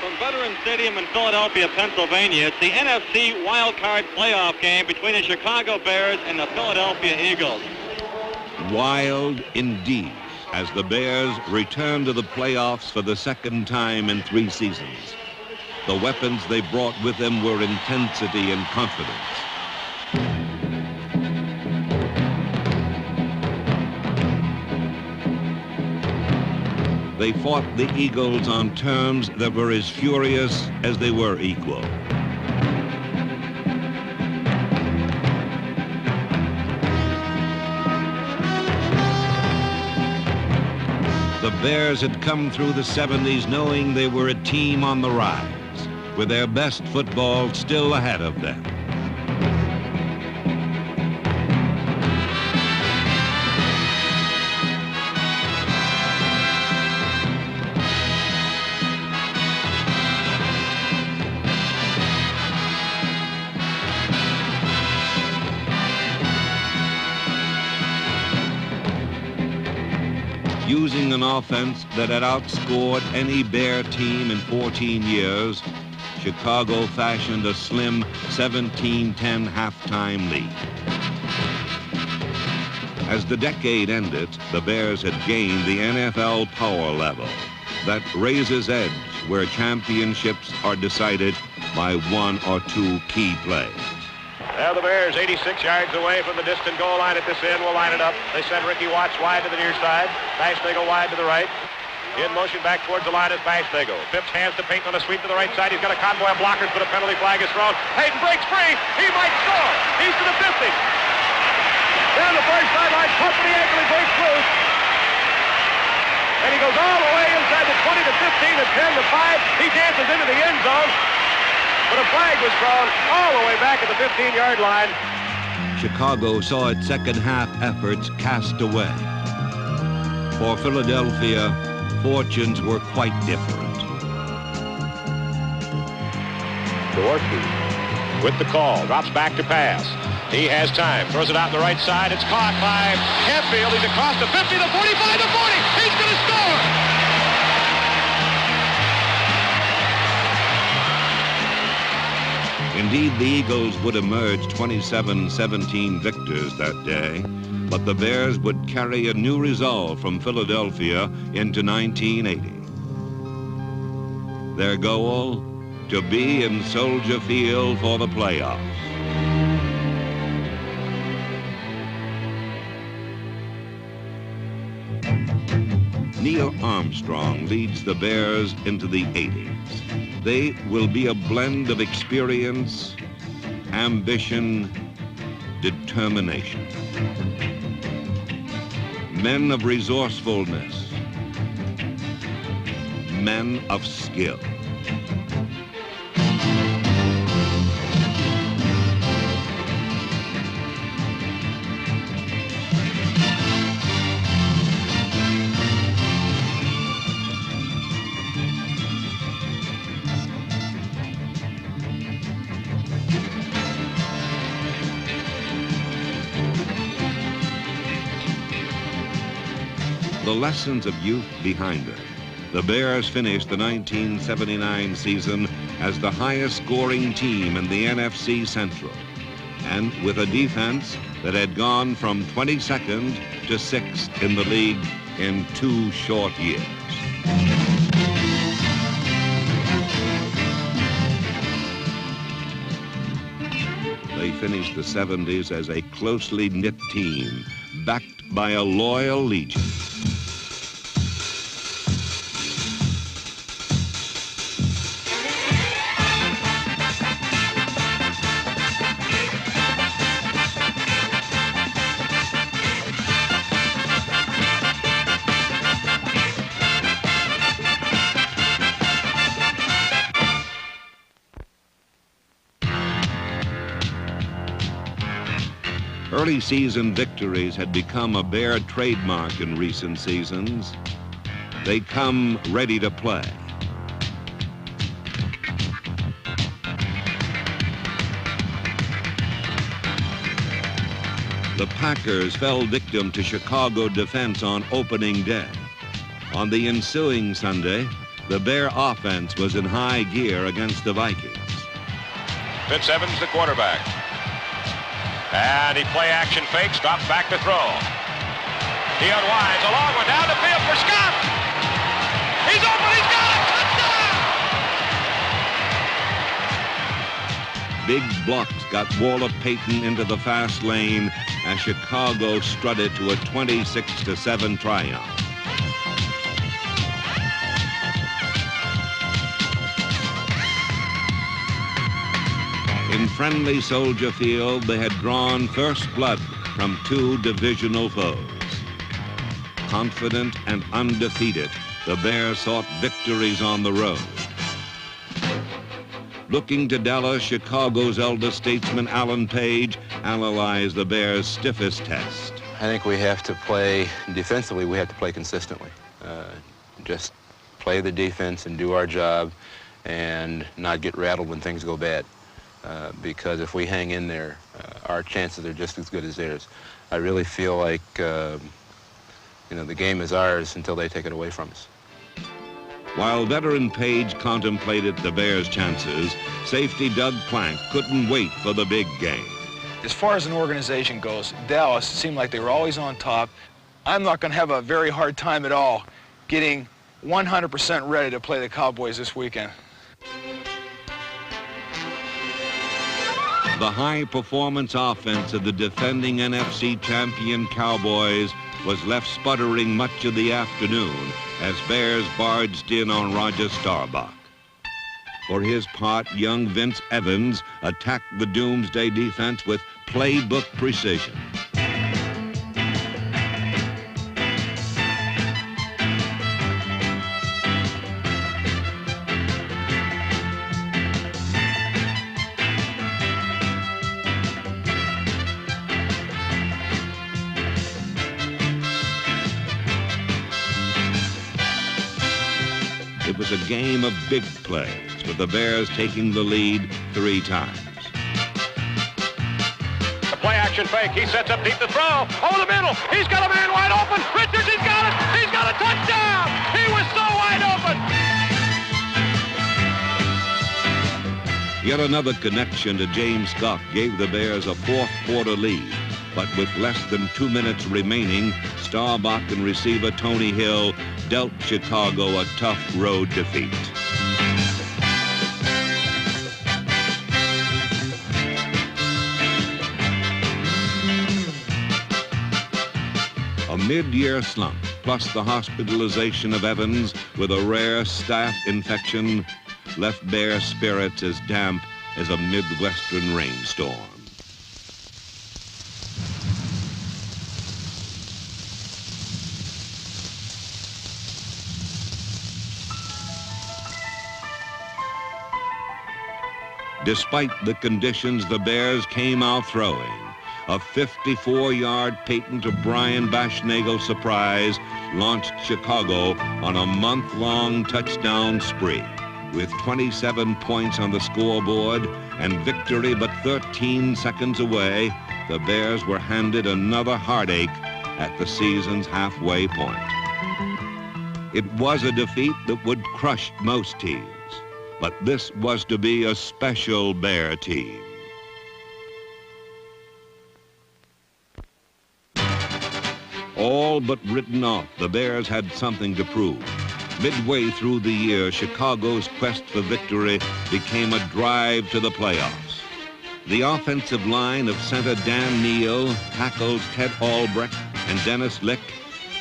from Veterans Stadium in Philadelphia, Pennsylvania. It's the NFC Wild Card Playoff game between the Chicago Bears and the Philadelphia Eagles. Wild indeed, as the Bears return to the playoffs for the second time in 3 seasons. The weapons they brought with them were intensity and confidence. They fought the Eagles on terms that were as furious as they were equal. The Bears had come through the 70s knowing they were a team on the rise, with their best football still ahead of them. Using an offense that had outscored any Bear team in 14 years, Chicago fashioned a slim 17-10 halftime lead. As the decade ended, the Bears had gained the NFL power level that raises edge where championships are decided by 1 or 2 key plays. Now the Bears 86 yards away from the distant goal line at this end will line it up. They send Ricky Watts wide to the near side. Baschnagel wide to the right. In motion back towards the line is Baschnagel. Phipps hands to Payton on a sweep to the right side. He's got a convoy of blockers, but a penalty flag is thrown. Payton breaks free. He might score. He's to the 50. Down the first sideline, caught for the ankle, he breaks loose. And he goes all the way inside the 20 to 15 to 10 to 5. He dances into the end zone. But a flag was thrown all the way back at the 15-yard line. Chicago saw its second half efforts cast away. For Philadelphia, fortunes were quite different. Jaworski with the call, drops back to pass. He has time, throws it out the right side. It's caught by Hempfield. He's across the 50, the 45, the 40. He's going to score! Indeed, the Eagles would emerge 27-17 victors that day, but the Bears would carry a new resolve from Philadelphia into 1980. Their goal, to be in Soldier Field for the playoffs. Neil Armstrong leads the Bears into the 80s. They will be a blend of experience, ambition, determination. Men of resourcefulness, men of skill. The lessons of youth behind them, the Bears finished the 1979 season as the highest scoring team in the NFC Central, and with a defense that had gone from 22nd to 6th in the league in 2 short years. They finished the 70s as a closely knit team, backed by a loyal legion. Early season victories had become a Bear trademark in recent seasons. They come ready to play. The Packers fell victim to Chicago defense on opening day. On the ensuing Sunday, the Bear offense was in high gear against the Vikings. Fitz Evans, the quarterback. And he play action fakes, drops back to throw. He unwinds, a long one down the field for Scott. He's open, he's got it, touchdown! Big blocks got Walter Payton into the fast lane as Chicago strutted to a 26-7 triumph. In friendly Soldier Field, they had drawn first blood from two divisional foes. Confident and undefeated, the Bears sought victories on the road. Looking to Dallas, Chicago's elder statesman Alan Page analyzed the Bears' stiffest test. I think we have to play defensively. We have to play consistently. Just play the defense and do our job and not get rattled when things go bad. Because if we hang in there, our chances are just as good as theirs. I really feel like, the game is ours until they take it away from us. While veteran Page contemplated the Bears' chances, safety Doug Plank couldn't wait for the big game. As far as an organization goes, Dallas seemed like they were always on top. I'm not going to have a very hard time at all getting 100% ready to play the Cowboys this weekend. The high-performance offense of the defending NFC champion Cowboys was left sputtering much of the afternoon as Bears barged in on Roger Staubach. For his part, young Vince Evans attacked the Doomsday defense with playbook precision. It was a game of big plays, with the Bears taking the lead 3 times. The play action fake, he sets up deep to throw. Over the middle, he's got a man wide open. Richards, he's got it. He's got a touchdown. He was so wide open. Yet another connection to James Scott gave the Bears a fourth-quarter lead. But with less than 2 minutes remaining, Staubach and receiver Tony Hill dealt Chicago a tough road defeat. A mid-year slump, plus the hospitalization of Evans with a rare staph infection, left Bear spirits as damp as a Midwestern rainstorm. Despite the conditions, the Bears came out throwing. A 54-yard Peyton to Brian Baschnagel surprise launched Chicago on a month-long touchdown spree. With 27 points on the scoreboard and victory but 13 seconds away, the Bears were handed another heartache at the season's halfway point. It was a defeat that would crush most teams. But this was to be a special Bear team. All but written off, the Bears had something to prove. Midway through the year, Chicago's quest for victory became a drive to the playoffs. The offensive line of center Dan Neal, tackles Ted Albrecht and Dennis Lick,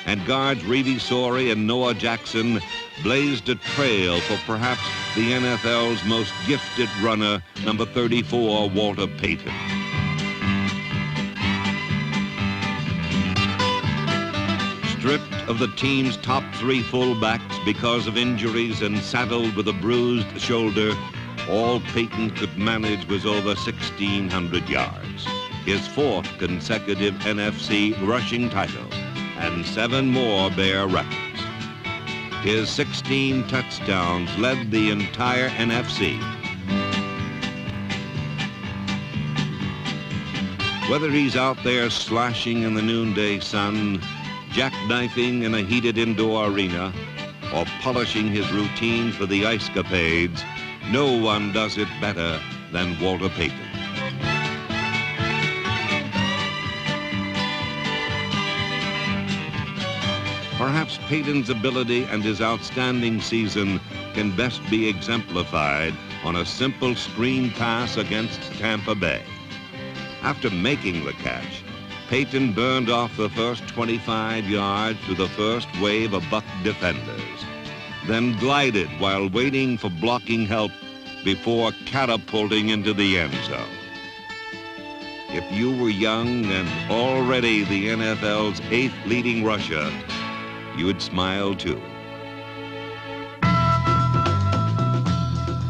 and guards Reedy Sorey and Noah Jackson blazed a trail for perhaps the NFL's most gifted runner, number 34, Walter Payton. Stripped of the team's top 3 fullbacks because of injuries and saddled with a bruised shoulder, all Payton could manage was over 1,600 yards, his 4th consecutive NFC rushing title, and 7 more Bear records. His 16 touchdowns led the entire NFC. Whether he's out there slashing in the noonday sun, jackknifing in a heated indoor arena, or polishing his routine for the ice capades, no one does it better than Walter Payton. Perhaps Payton's ability and his outstanding season can best be exemplified on a simple screen pass against Tampa Bay. After making the catch, Payton burned off the first 25 yards to the first wave of Buck defenders, then glided while waiting for blocking help before catapulting into the end zone. If you were young and already the NFL's 8th leading rusher, you would smile too.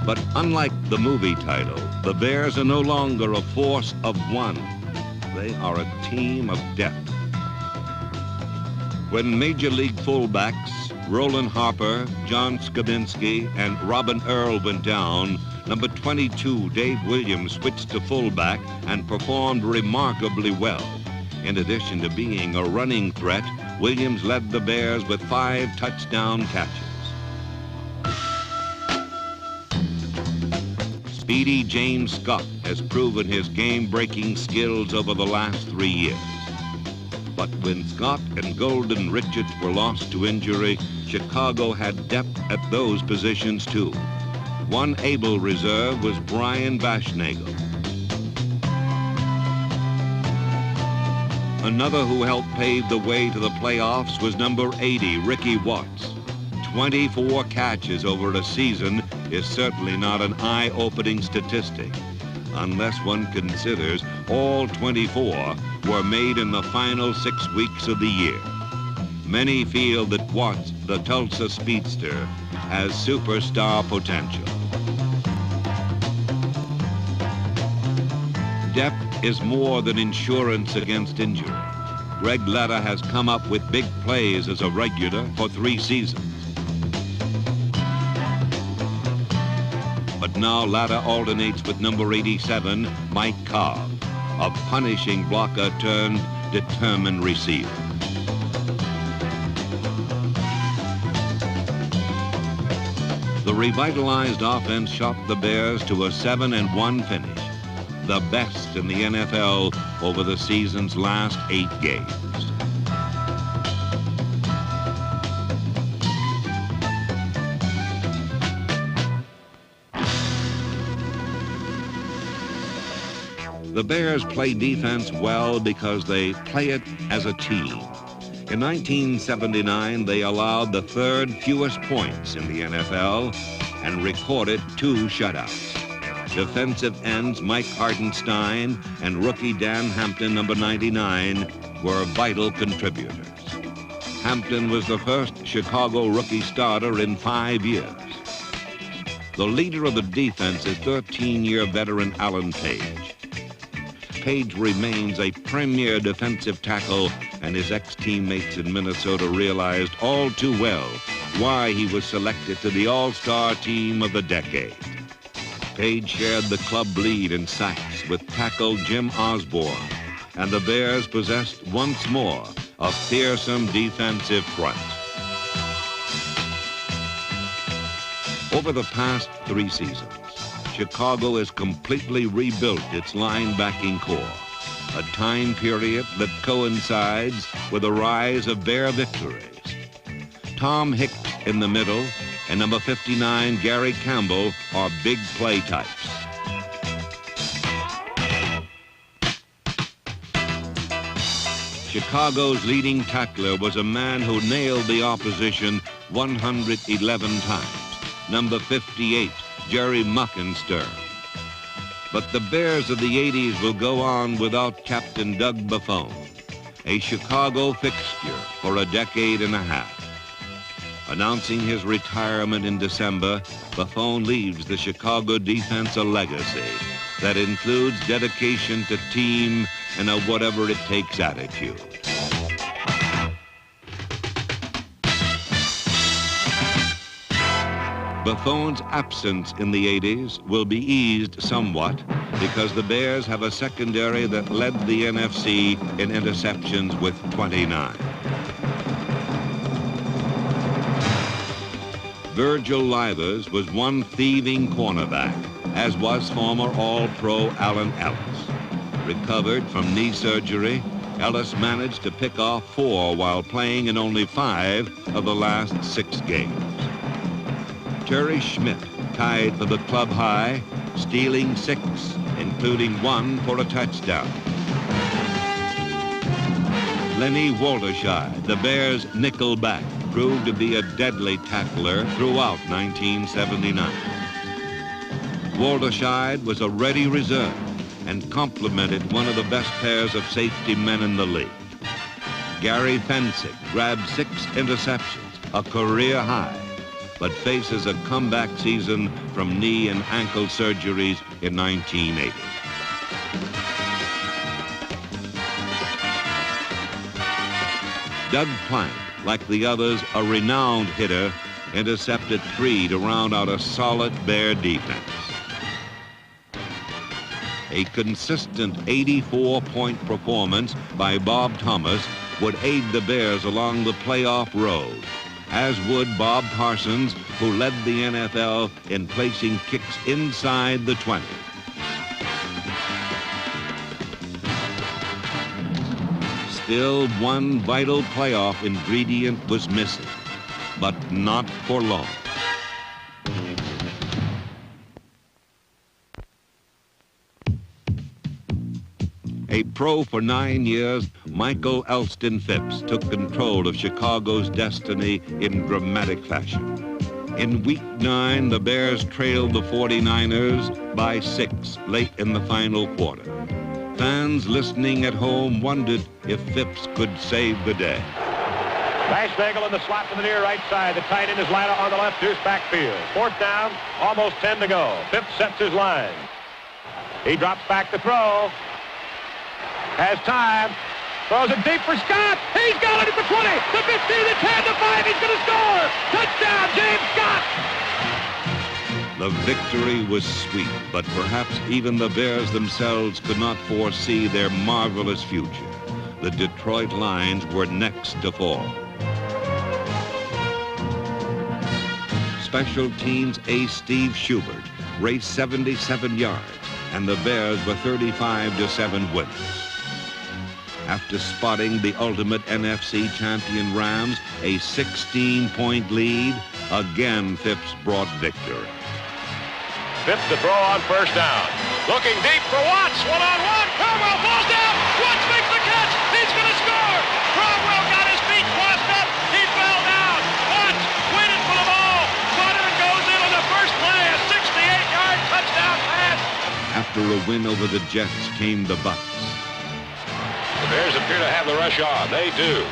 But unlike the movie title, the Bears are no longer a force of one. They are a team of depth. When Major League fullbacks Roland Harper, John Skabinski, and Robin Earl went down, number 22, Dave Williams, switched to fullback and performed remarkably well. In addition to being a running threat, Williams led the Bears with 5 touchdown catches. Speedy James Scott has proven his game-breaking skills over the last 3 years. But when Scott and Golden Richards were lost to injury, Chicago had depth at those positions too. One able reserve was Brian Baschnagel. Another who helped pave the way to the playoffs was number 80, Ricky Watts. 24 catches over a season is certainly not an eye-opening statistic, unless one considers all 24 were made in the final 6 weeks of the year. Many feel that Watts, the Tulsa speedster, has superstar potential. Depth is more than insurance against injury. Greg Letta has come up with big plays as a regular for 3 seasons. But now Letta alternates with number 87, Mike Cobb, a punishing blocker turned determined receiver. The revitalized offense shot the Bears to a 7-1 finish, the best in the NFL over the season's last 8 games. The Bears play defense well because they play it as a team. In 1979, they allowed the 3rd fewest points in the NFL and recorded 2 shutouts. Defensive ends Mike Hartenstein and rookie Dan Hampton, number 99, were vital contributors. Hampton was the first Chicago rookie starter in 5 years. The leader of the defense is 13-year veteran Alan Page. Page remains a premier defensive tackle, and his ex-teammates in Minnesota realized all too well why he was selected to the All-Star team of the decade. Page shared the club lead in sacks with tackle Jim Osborne, and the Bears possessed once more a fearsome defensive front. Over the past 3 seasons, Chicago has completely rebuilt its linebacking core, a time period that coincides with the rise of Bear victories. Tom Hicks in the middle and number 59, Gary Campbell, are big play types. Chicago's leading tackler was a man who nailed the opposition 111 times, number 58, Jerry Muckenstern. But the Bears of the 80s will go on without Captain Doug Buffone, a Chicago fixture for a decade and a half. Announcing his retirement in December, Buffone leaves the Chicago defense a legacy that includes dedication to team and a whatever-it-takes attitude. Buffone's absence in the 80s will be eased somewhat because the Bears have a secondary that led the NFC in interceptions with 29. Virgil Livers was one thieving cornerback, as was former All-Pro Allen Ellis. Recovered from knee surgery, Ellis managed to pick off 4 while playing in only 5 of the last 6 games. Terry Schmidt tied for the club high, stealing 6, including 1 for a touchdown. Lenny Wolderscheid, the Bears' nickel back, proved to be a deadly tackler throughout 1979. Wolderscheid was a ready reserve and complemented one of the best pairs of safety men in the league. Gary Fencik grabbed 6 interceptions, a career high, but faces a comeback season from knee and ankle surgeries in 1980. Doug Plank, like the others, a renowned hitter, intercepted 3 to round out a solid Bear defense. A consistent 84-point performance by Bob Thomas would aid the Bears along the playoff road, as would Bob Parsons, who led the NFL in placing kicks inside the 20. Still, one vital playoff ingredient was missing, but not for long. A pro for 9 years, Michael Elston Phipps took control of Chicago's destiny in dramatic fashion. In Week 9, the Bears trailed the 49ers by 6 late in the final quarter. Fans listening at home wondered if Phipps could save the day. Bashnagel in the slot to the near right side. The tight end is Lana on the left, deuce backfield. 4th down, almost 10 to go. Phipps sets his line. He drops back to throw. Has time. Throws it deep for Scott. He's got it at the 20, the 15, the 10, the 5. He's going to score. Touchdown, James Scott. The victory was sweet, but perhaps even the Bears themselves could not foresee their marvelous future. The Detroit Lions were next to fall. Special teams ace Steve Schubert raced 77 yards, and the Bears were 35-7 winners. After spotting the ultimate NFC champion Rams, a 16-point lead, again Phipps brought victory. Phipps to throw on 1st down. Looking deep for Watts, one-on-one. Cromwell falls down. Watts makes the catch. He's going to score. Cromwell got his feet crossed up. He fell down. Watts waited for the ball. Caught it and goes in on the first play. A 68-yard touchdown pass. After a win over the Jets came the Bucs. The Bears appear to have the rush on. They do.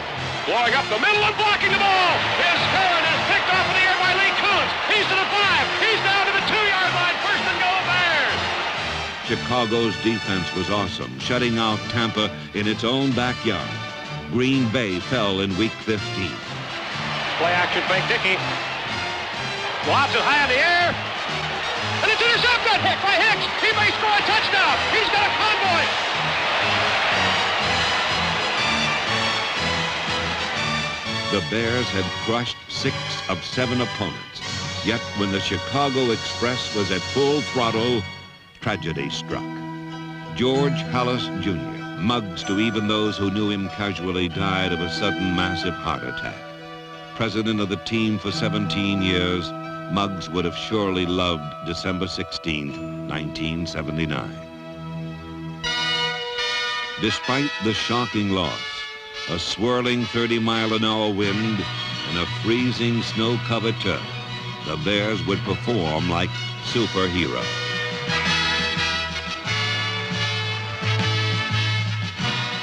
Blowing up the middle and blocking the ball. His turn is picked off in the air by Lee Kuntz. He's to the 5. He's down to the 2-yard line. 1st and goal, Bears. Chicago's defense was awesome, shutting out Tampa in its own backyard. Green Bay fell in Week 15. Play action fake Dickey. Lobs it high in the air. And it's intercepted by Hicks. He may score a touchdown. He's got a convoy. The Bears had crushed 6 of 7 opponents. Yet when the Chicago Express was at full throttle, tragedy struck. George Halas Jr., Muggs to even those who knew him casually, died of a sudden massive heart attack. President of the team for 17 years, Muggs would have surely loved December 16, 1979. Despite the shocking loss, a swirling 30-mile-an-hour wind, and a freezing snow-covered turf, the Bears would perform like superheroes.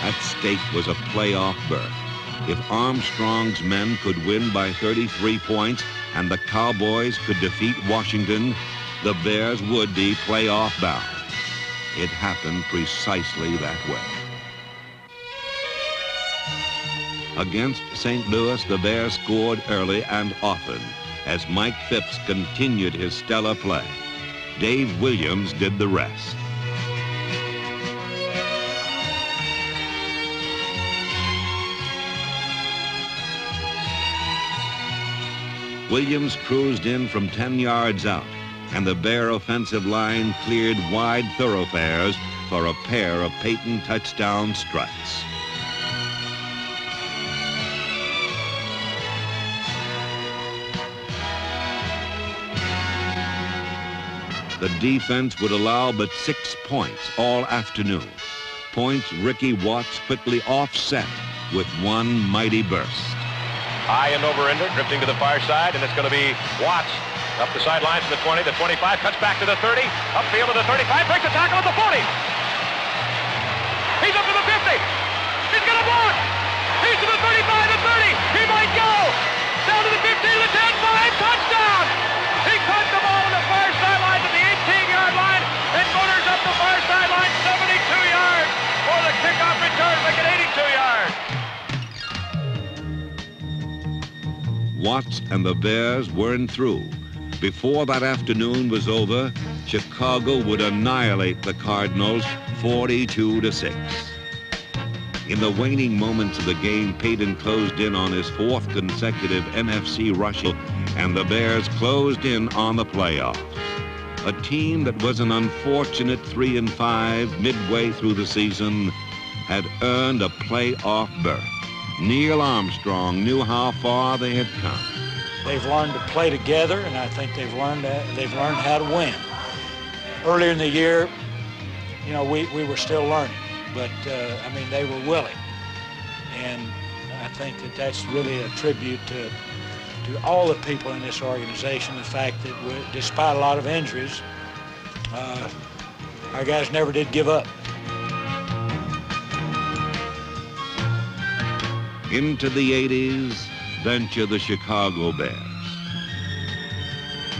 At stake was a playoff berth. If Armstrong's men could win by 33 points and the Cowboys could defeat Washington, the Bears would be playoff bound. It happened precisely that way. Against St. Louis, the Bears scored early and often as Mike Phipps continued his stellar play. Dave Williams did the rest. Williams cruised in from 10 yards out, and the Bear offensive line cleared wide thoroughfares for a pair of Peyton touchdown struts. The defense would allow but 6 points all afternoon. Points Ricky Watts quickly offset with one mighty burst. High and over-ender, drifting to the far side, and it's going to be Watts up the sidelines to the 20, the 25, cuts back to the 30, upfield to the 35, breaks the tackle at the 40. He's up to the 50. He's going to block. He's to the 35, the 30. He might go. Down to the 15, to the 10, 5, touchdown. He caught the ball on the far sideline to the 18-yard line and motors up the far sideline 72 yards for the kickoff return, making 82 yards. Watts and the Bears weren't through. Before that afternoon was over, Chicago would annihilate the Cardinals 42-6. In the waning moments of the game, Peyton closed in on his 4th consecutive NFC rush, and the Bears closed in on the playoffs. A team that was an unfortunate 3-5 midway through the season had earned a playoff berth. Neil Armstrong knew how far they had come. They've learned to play together, and I think they've learned how to win. Earlier in the year, you know, we were still learning, but I mean, they were willing, and I think that that's really a tribute to all the people in this organization. The fact that despite a lot of injuries, our guys never did give up. Into the 80s venture the Chicago Bears.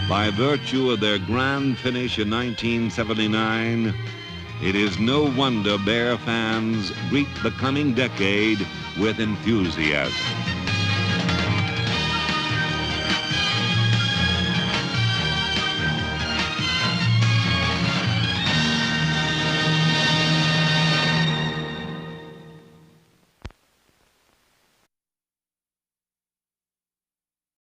By virtue of their grand finish in 1979, it is no wonder Bear fans greet the coming decade with enthusiasm.